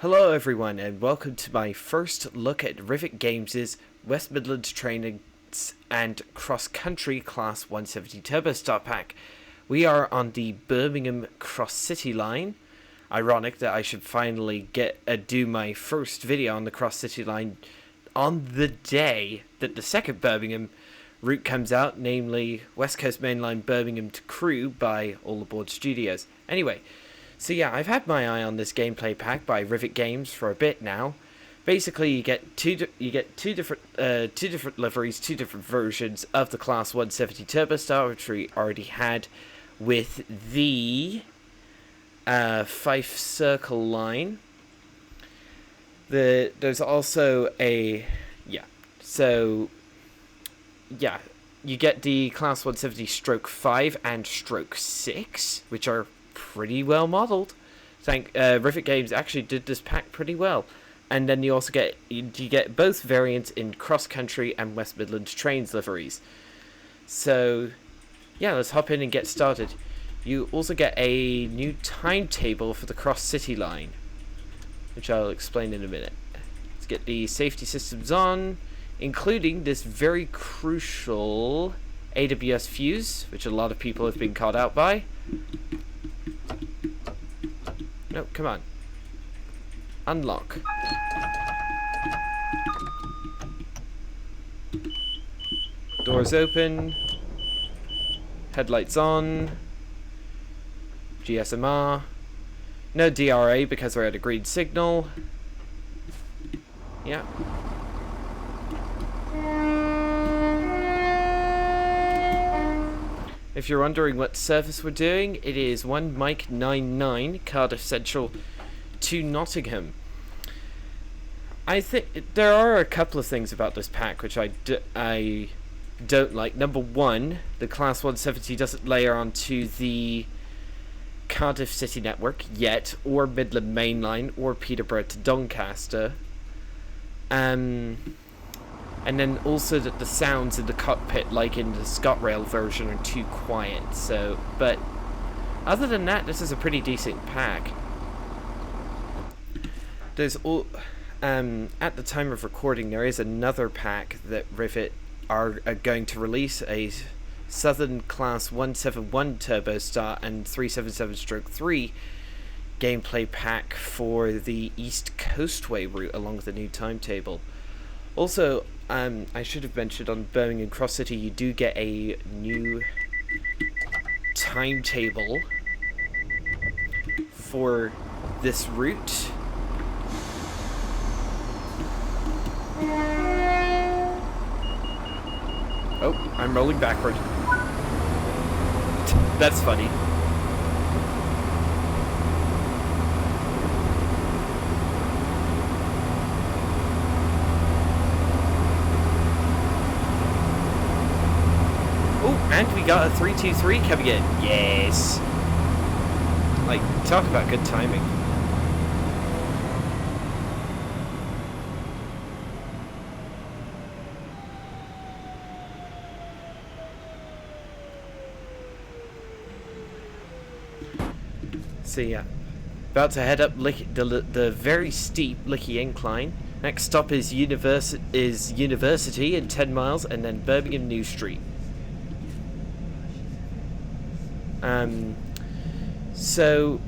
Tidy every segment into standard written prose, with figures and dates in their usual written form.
Hello everyone and welcome to my first look at Rivet Games' West Midlands Trainings and CrossCountry Class 170 Turbostar pack. We are on the Birmingham Cross-City line. Ironic that I should finally do my first video on the Cross-City line on the day that the second Birmingham route comes out, namely West Coast Mainline Birmingham to Crewe by All Aboard Studios. Anyway, so yeah, I've had my eye on this gameplay pack by Rivet Games for a bit now. Basically, you get two different liveries, two different versions of the Class 170 Turbostar, which we already had with the Fife Circle line. There's also you get the Class 170 Stroke 5 and Stroke 6, which are pretty well modeled. Rivet Games actually did this pack pretty well. And then you also get both variants in CrossCountry and West Midlands Trains liveries. So yeah, let's hop in and get started. You also get a new timetable for the Cross-City line, which I'll explain in a minute. Let's get the safety systems on, including this very crucial AWS fuse, which a lot of people have been caught out by. No, come on. Unlock. Doors open. Headlights on. GSMR. No DRA because we're at a green signal. Yeah. If you're wondering what service we're doing, it is 1 Mike 99 Cardiff Central to Nottingham. I think there are a couple of things about this pack which I don't like. Number one, the Class 170 doesn't layer onto the Cardiff City network yet, or Midland Mainline, or Peterborough to Doncaster. And then also that the sounds in the cockpit, like in the ScotRail version, are too quiet. So, but other than that, this is a pretty decent pack. There's at the time of recording, there is another pack that Rivet are going to release, a Southern Class 171 Turbostar and 377/3 gameplay pack for the East Coastway route along with the new timetable. Also, I should have mentioned on Birmingham Cross City, you do get a new timetable for this route. Oh, I'm rolling backward. That's funny. And we got a 323 coming in. Yes. Like, talk about good timing. So yeah, about to head up the very steep Lickey incline. Next stop is University in 10 miles, and then Birmingham New Street. So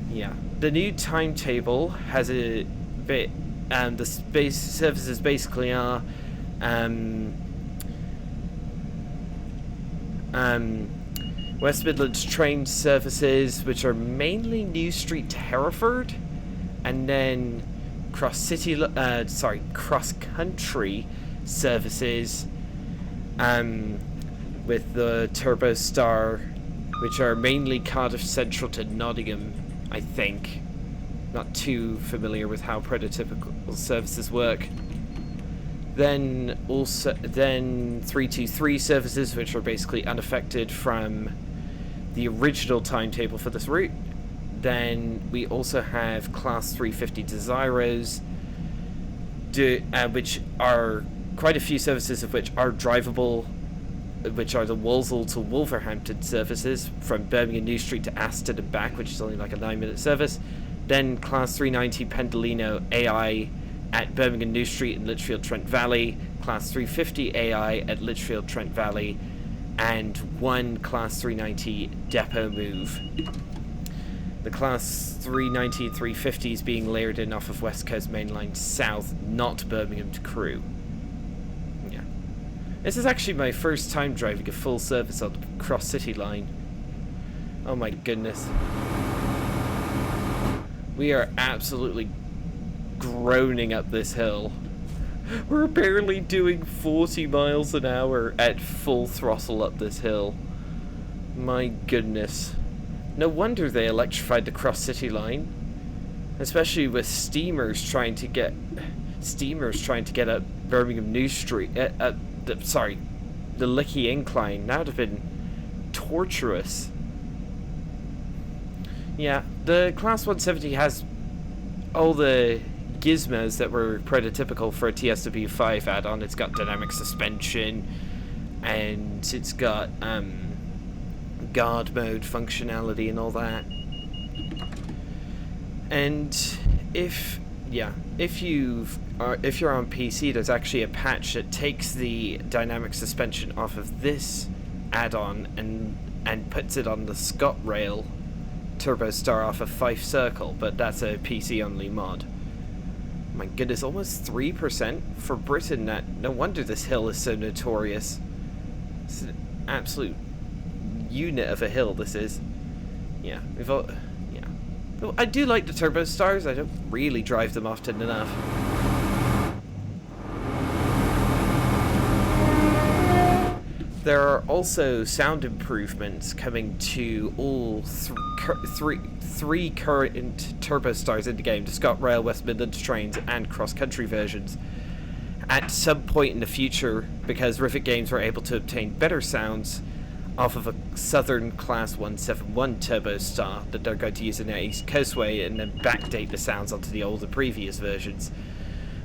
yeah, the new timetable has a bit, the space services basically are, West Midlands train services, which are mainly New Street to Hereford, and then cross-country services, with the Turbostar, which are mainly Cardiff Central to Nottingham, I think. Not too familiar with how prototypical services work. Then 323 services, which are basically unaffected from the original timetable for this route. Then we also have Class 350 Desiros, which are quite a few services of which are drivable, which are the Walsall to Wolverhampton services from Birmingham New Street to Aston and back, which is only like a 9-minute service. Then Class 390 Pendolino AI at Birmingham New Street in Litchfield Trent Valley, Class 350 AI at Litchfield Trent Valley, and one Class 390 depot move. The Class 390 and 350s being layered in off of West Coast Main Line South, not Birmingham to Crewe. Yeah. This is actually my first time driving a full service on the Cross City line. Oh my goodness. We are absolutely groaning up this hill. We're barely doing 40 miles an hour at full throttle up this hill. My goodness. No wonder they electrified the Cross City line. Especially with steamers trying to get up Birmingham New Street, the Lickey Incline. That would have been torturous. Yeah, the Class 170 has all the gizmos that were prototypical for a TSW6 add-on. It's got dynamic suspension, and it's got guard mode functionality and all that. And if you're on PC, there's actually a patch that takes the dynamic suspension off of this add-on and puts it on the ScotRail Turbostar off of Fife Circle, but that's a PC only mod. My goodness, almost 3% for Britain. No wonder this hill is so notorious. It's an absolute unit of a hill, this is. Yeah, well, I do like the Turbostars. I don't really drive them often enough. There are also sound improvements coming to all three current Turbostars in the game, the ScotRail, West Midlands Trains, and CrossCountry versions. At some point in the future, because Rivet Games were able to obtain better sounds off of a Southern Class 171 Turbostar that they're going to use in their East Coastway, and then backdate the sounds onto the older previous versions,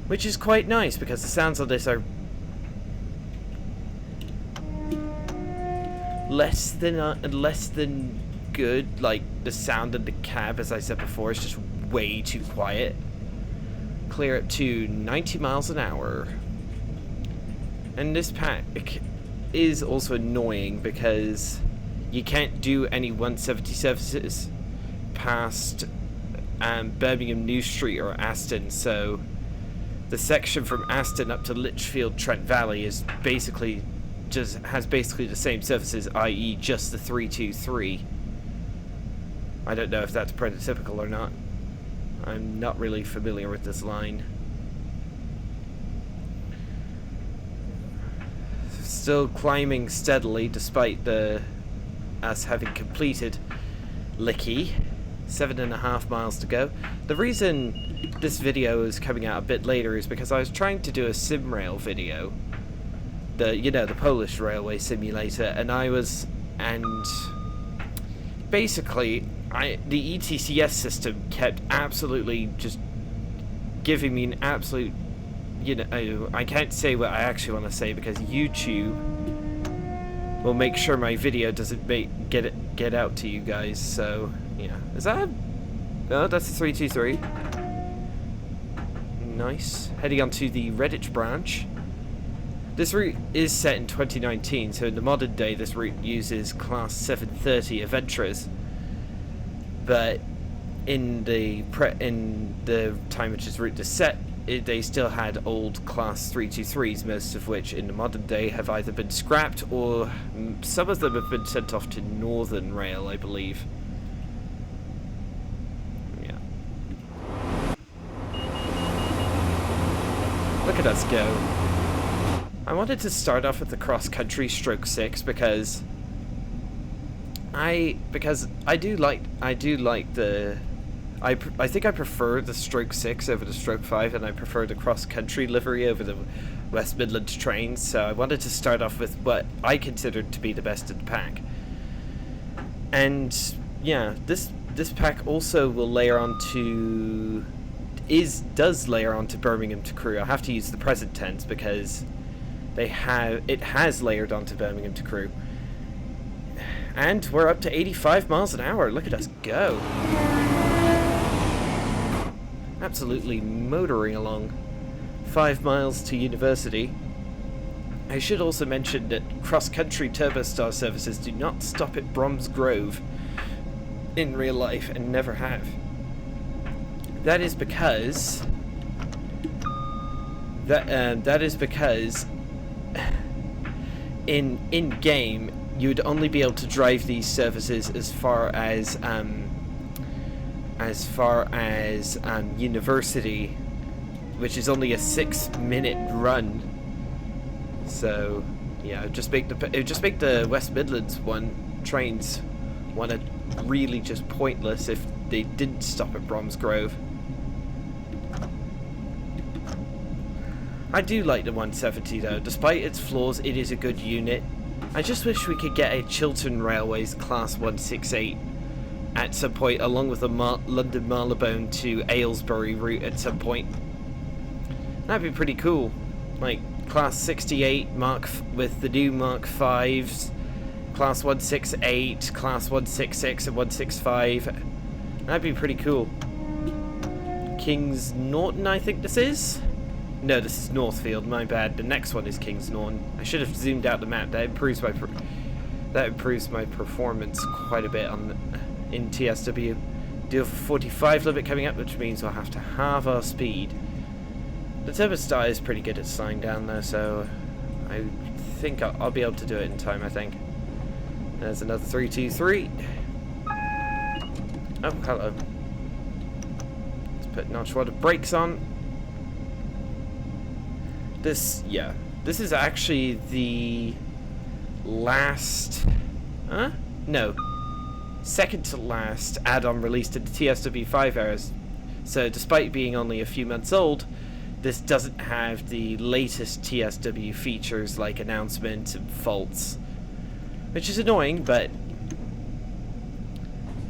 which is quite nice because the sounds on this are less than good. Like, the sound in the cab, as I said before, is just way too quiet. Clear up to 90 miles an hour. And this pack is also annoying because you can't do any 170 services past Birmingham New Street or Aston, so the section from Aston up to Litchfield Trent Valley is basically has basically the same services, i.e. just the 323. I don't know if that's prototypical or not. I'm not really familiar with this line. Still climbing steadily despite us having completed Lickey. 7.5 miles to go. The reason this video is coming out a bit later is because I was trying to do a SimRail video. The Polish railway simulator, and basically the ETCS system kept absolutely just giving me an absolute, I can't say what I actually want to say because YouTube will make sure my video doesn't get out to you guys. So yeah, is that that's a 323. Nice. Heading on to the Redditch branch. This route is set in 2019, so in the modern day this route uses Class 730 Aventras, but in the time which this route is set, they still had old Class 323s, most of which in the modern day have either been scrapped or some of them have been sent off to Northern Rail, I believe. Yeah. Look at us go. I wanted to start off with the CrossCountry Stroke 6 because I do like the I think I prefer the Stroke 6 over the Stroke 5, and I prefer the CrossCountry livery over the West Midlands Trains, so I wanted to start off with what I considered to be the best in the pack. And yeah, this pack also will layer onto does layer onto Birmingham to Crewe. I have to use the present tense because it has layered onto Birmingham to Crewe. And we're up to 85 miles an hour. Look at us go. absolutely motoring along. 5 miles to university. I should also mention that CrossCountry Turbostar services do not stop at Brom's Grove in real life and never have. That is because in game you would only be able to drive these services as far as university, which is only a 6-minute run. So yeah, it would just make the West Midlands trains really just pointless if they didn't stop at Brom's Grove. I do like the 170 though. Despite its flaws, it is a good unit. I just wish we could get a Chiltern Railways Class 168 at some point, along with the London Marylebone to Aylesbury route at some point. That'd be pretty cool. Like Class 68 with the new Mark 5s, Class 168, Class 166 and 165. That'd be pretty cool. Kings Norton, I think this is? No, this is Northfield, my bad. The next one is Kings Norton. I should have zoomed out the map. That improves my performance quite a bit in TSW. Do have a 45 limit coming up, which means we'll have to halve our speed. The Turbostar is pretty good at slowing down though, so I think I'll be able to do it in time, I think. There's another 323. Oh, hello. Let's put notch water brakes on. This is actually the last, no, second to last add-on released in the TSW5 eras. So despite being only a few months old, this doesn't have the latest TSW features like announcement and faults, which is annoying, but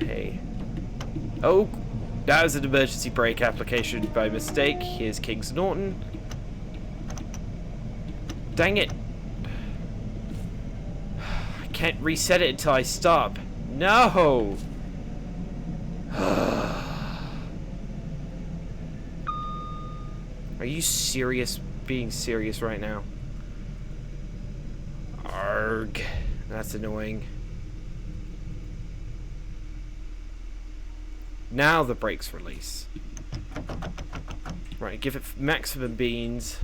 hey. Oh, that was an emergency brake application by mistake. Here's Kings Norton. Dang it. I can't reset it until I stop. No! Are you serious? Being serious right now? Arg. That's annoying. Now the brakes release. Right, give it maximum beans.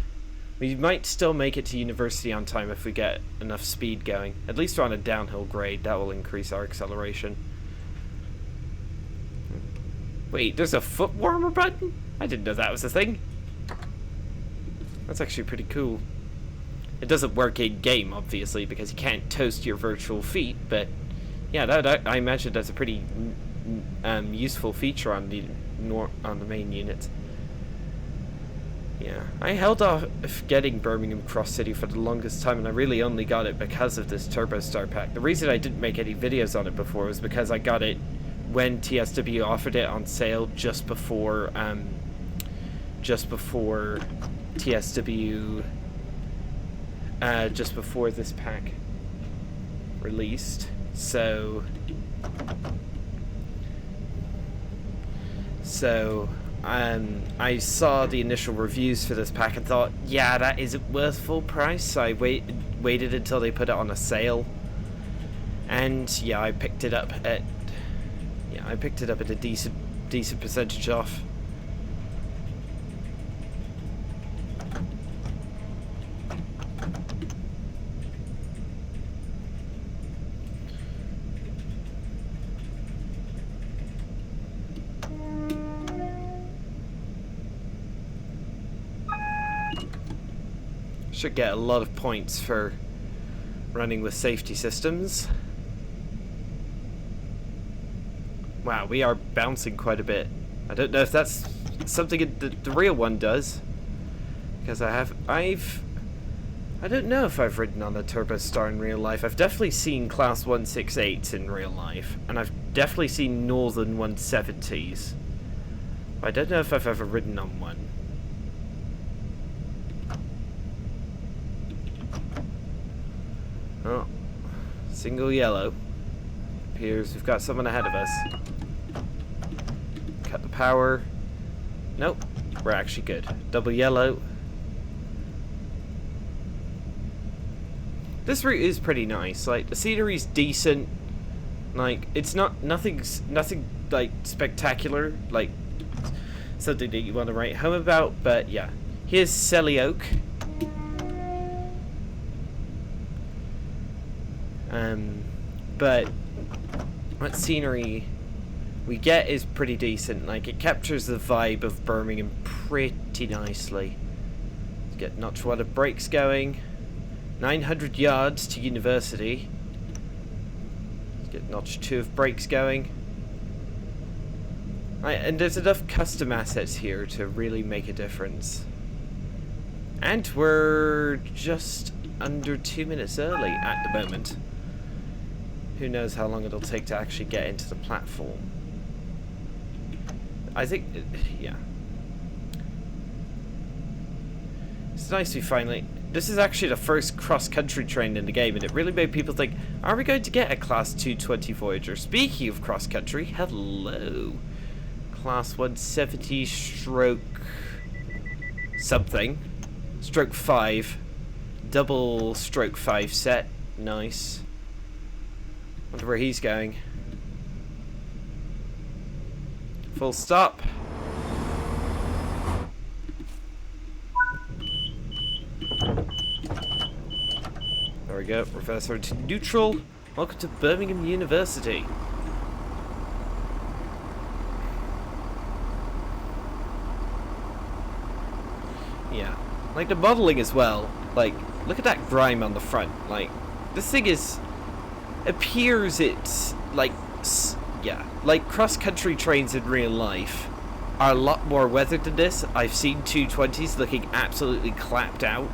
We might still make it to university on time if we get enough speed going. At least we're on a downhill grade. That will increase our acceleration. Wait, there's a foot warmer button? I didn't know that was a thing. That's actually pretty cool. It doesn't work in game, obviously, because you can't toast your virtual feet, but yeah, I imagine that's a pretty useful feature on the main unit. Yeah, I held off getting Birmingham Cross City for the longest time, and I really only got it because of this Turbostar pack. The reason I didn't make any videos on it before was because I got it when TSW offered it on sale just before TSW, just before this pack released. So I saw the initial reviews for this pack and thought, yeah, that isn't worth full price. So I waited until they put it on a sale, and yeah, I picked it up at a decent percentage off. Should get a lot of points for running with safety systems. Wow, we are bouncing quite a bit. I don't know if that's something the real one does, because I don't know if I've ridden on a Turbostar in real life. I've definitely seen Class 168s in real life, and I've definitely seen Northern 170s. But I don't know if I've ever ridden on one. Oh, single yellow. Appears we've got someone ahead of us. Cut the power. Nope, we're actually good. Double yellow. This route is pretty nice. Like, the scenery's decent. Like, it's nothing like spectacular, like something that you want to write home about. But yeah, here's Selly Oak. But what scenery we get is pretty decent. Like, it captures the vibe of Birmingham pretty nicely. Let's get notch 1 of brakes going. 900 yards to university. Let's get notch 2 of brakes going. And there's enough custom assets here to really make a difference. And we're just under 2 minutes early at the moment. Who knows how long it'll take to actually get into the platform. I think, yeah. It's nice we finally... This is actually the first cross-country train in the game, and it really made people think, are we going to get a Class 220 Voyager? Speaking of cross-country, hello. Class 170 stroke... something. Stroke 5. Double stroke 5 set. Nice. Wonder where he's going. Full stop. There we go. Reverse over to neutral. Welcome to Birmingham University. Yeah. Like the modeling as well. Like, look at that grime on the front. Like, this thing is... appears it's like... yeah. Like, cross-country trains in real life are a lot more weathered than this. I've seen 220s looking absolutely clapped out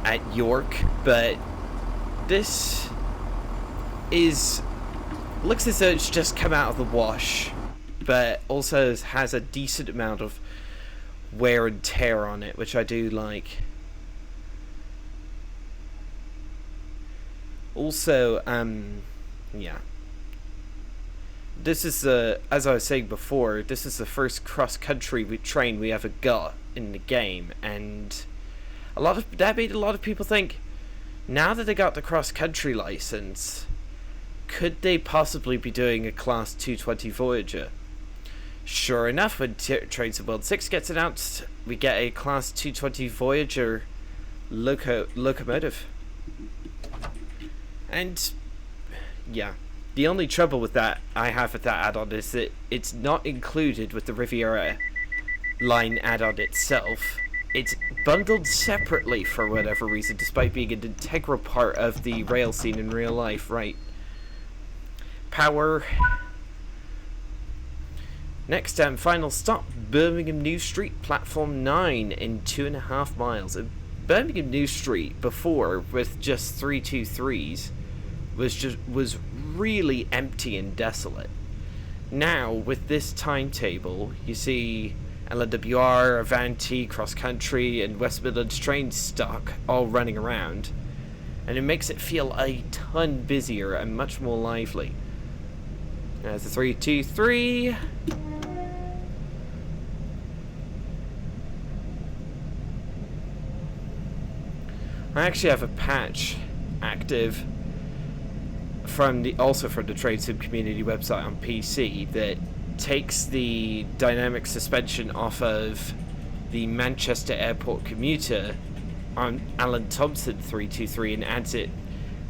at York, but this is... looks as though it's just come out of the wash, but also has a decent amount of wear and tear on it, which I do like. Also, yeah. This is as I was saying before, this is the first cross-country train we ever got in the game, and that made a lot of people think, now that they got the cross-country license, could they possibly be doing a Class 220 Voyager? Sure enough, when Trains of World 6 gets announced, we get a Class 220 Voyager locomotive. And, yeah. The only trouble with that I have with that add-on is that it's not included with the Riviera line add-on itself. It's bundled separately for whatever reason, despite being an integral part of the rail scene in real life, right? Power. Next and final stop, Birmingham New Street, platform 9 in 2.5 miles. Birmingham New Street before, with just 323s, was really empty and desolate. Now, with this timetable, you see LNWR, Avanti, CrossCountry, and West Midlands train stock all running around, and it makes it feel a ton busier and much more lively. There's the 323. I actually have a patch active also from the Trade Sim Community website on PC that takes the dynamic suspension off of the Manchester Airport commuter on Alan Thompson 323 and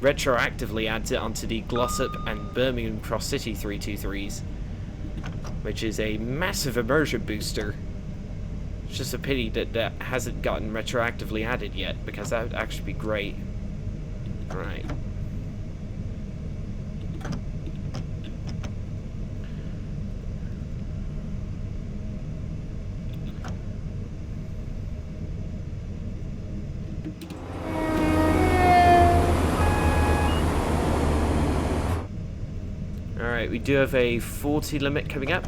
retroactively adds it onto the Glossop and Birmingham Cross City 323s, which is a massive immersion booster. It's just a pity that that hasn't gotten retroactively added yet, because that would actually be great. Right. Alright, we do have a 40 limit coming up.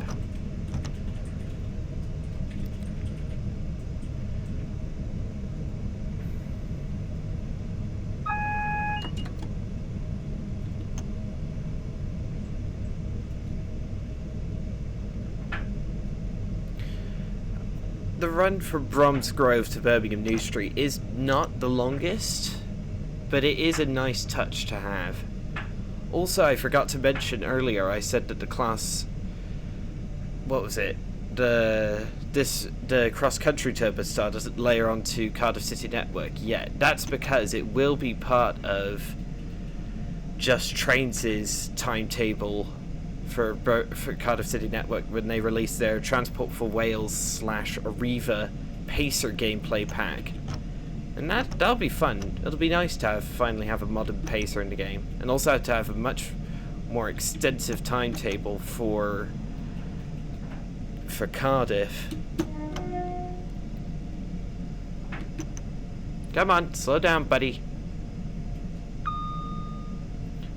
the run from Bromsgrove to Birmingham New Street is not the longest, but it is a nice touch to have. Also, I forgot to mention earlier, I said that the class... What was it? The CrossCountry Turbostar doesn't layer onto Cardiff City Network yet. That's because it will be part of Just Trains' timetable for Cardiff City Network when they release their Transport for Wales / Arriva Pacer gameplay pack. And that'll be fun. It'll be nice to finally have a modern Pacer in the game. And also to have a much more extensive timetable for Cardiff. Come on, slow down, buddy.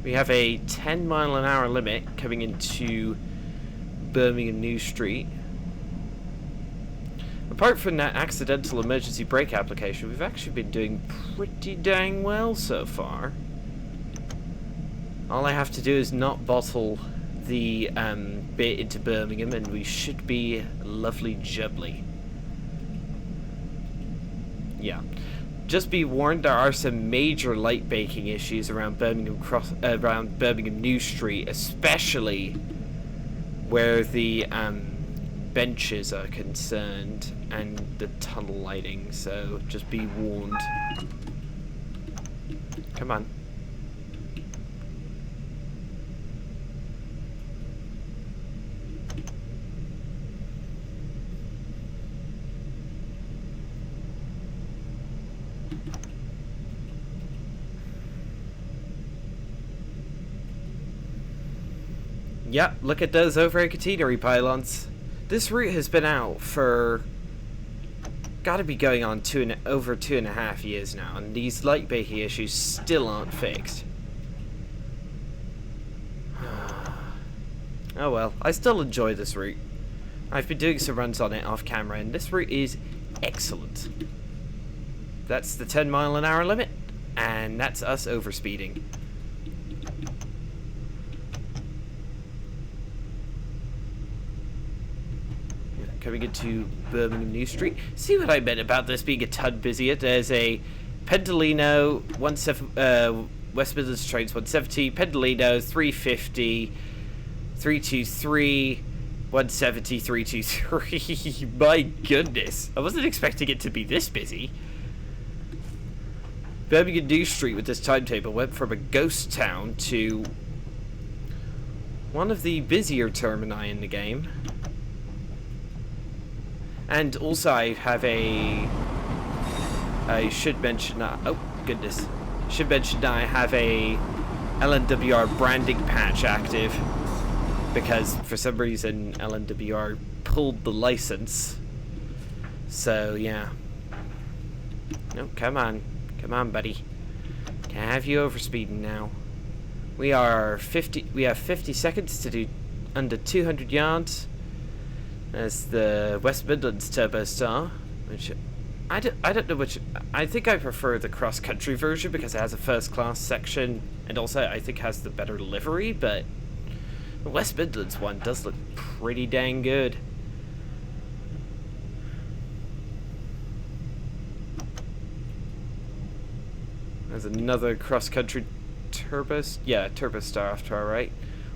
We have a 10-mile-an-hour limit coming into Birmingham New Street. Apart from that accidental emergency brake application, we've actually been doing pretty dang well so far. All I have to do is not bottle the bit into Birmingham and we should be lovely jubbly. Yeah. Just be warned, there are some major light baking issues around Birmingham New Street, especially where the benches are concerned and the tunnel lighting, so just be warned. Come on. Yep, look at those overhead catenary pylons. This route has been out for gotta be going on over 2.5 years now, and these light baking issues still aren't fixed. Oh well, I still enjoy this route. I've been doing some runs on it off camera, and this route is excellent. That's the 10-mile-an-hour limit, and that's us overspeeding. Coming into Birmingham New Street. See what I meant about this being a ton busier? There's a Pendolino West Midlands Trains 170, Pendolino 350, 323, 170, 323. My goodness, I wasn't expecting it to be this busy. Birmingham New Street with this timetable went from a ghost town to one of the busier termini in the game. And also I should mention that, oh goodness, I have a LNWR branding patch active because for some reason LNWR pulled the license. So yeah. No, come on, buddy. Can't have you overspeeding now. We have 50 seconds to do under 200 yards. There's the West Midlands Turbostar, which I don't know which. I think I prefer the CrossCountry version because it has a first class section and also I think has the better livery, but the West Midlands one does look pretty dang good. There's another CrossCountry Turbostar after, alright.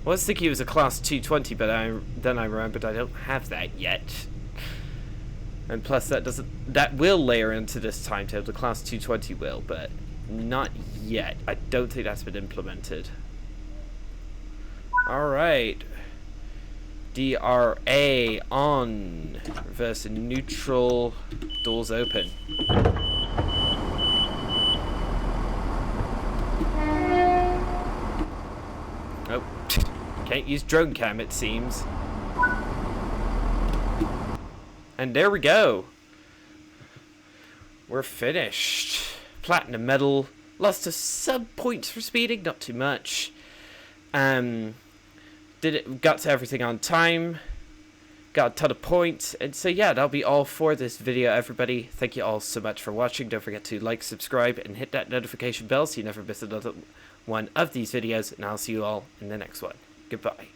I was thinking it was a class 220, but then I remembered I don't have that yet. And plus that will layer into this timetable. The class 220 will, but not yet. I don't think that's been implemented. Alright. DRA on. Reverse and neutral. Doors open. Oh. Can't use drone cam, it seems. And there we go. We're finished. Platinum medal. Lost a sub points for speeding, not too much. Got to everything on time. Got a ton of points. And so yeah, that'll be all for this video, everybody. Thank you all so much for watching. Don't forget to like, subscribe, and hit that notification bell so you never miss another one of these videos. And I'll see you all in the next one. Goodbye.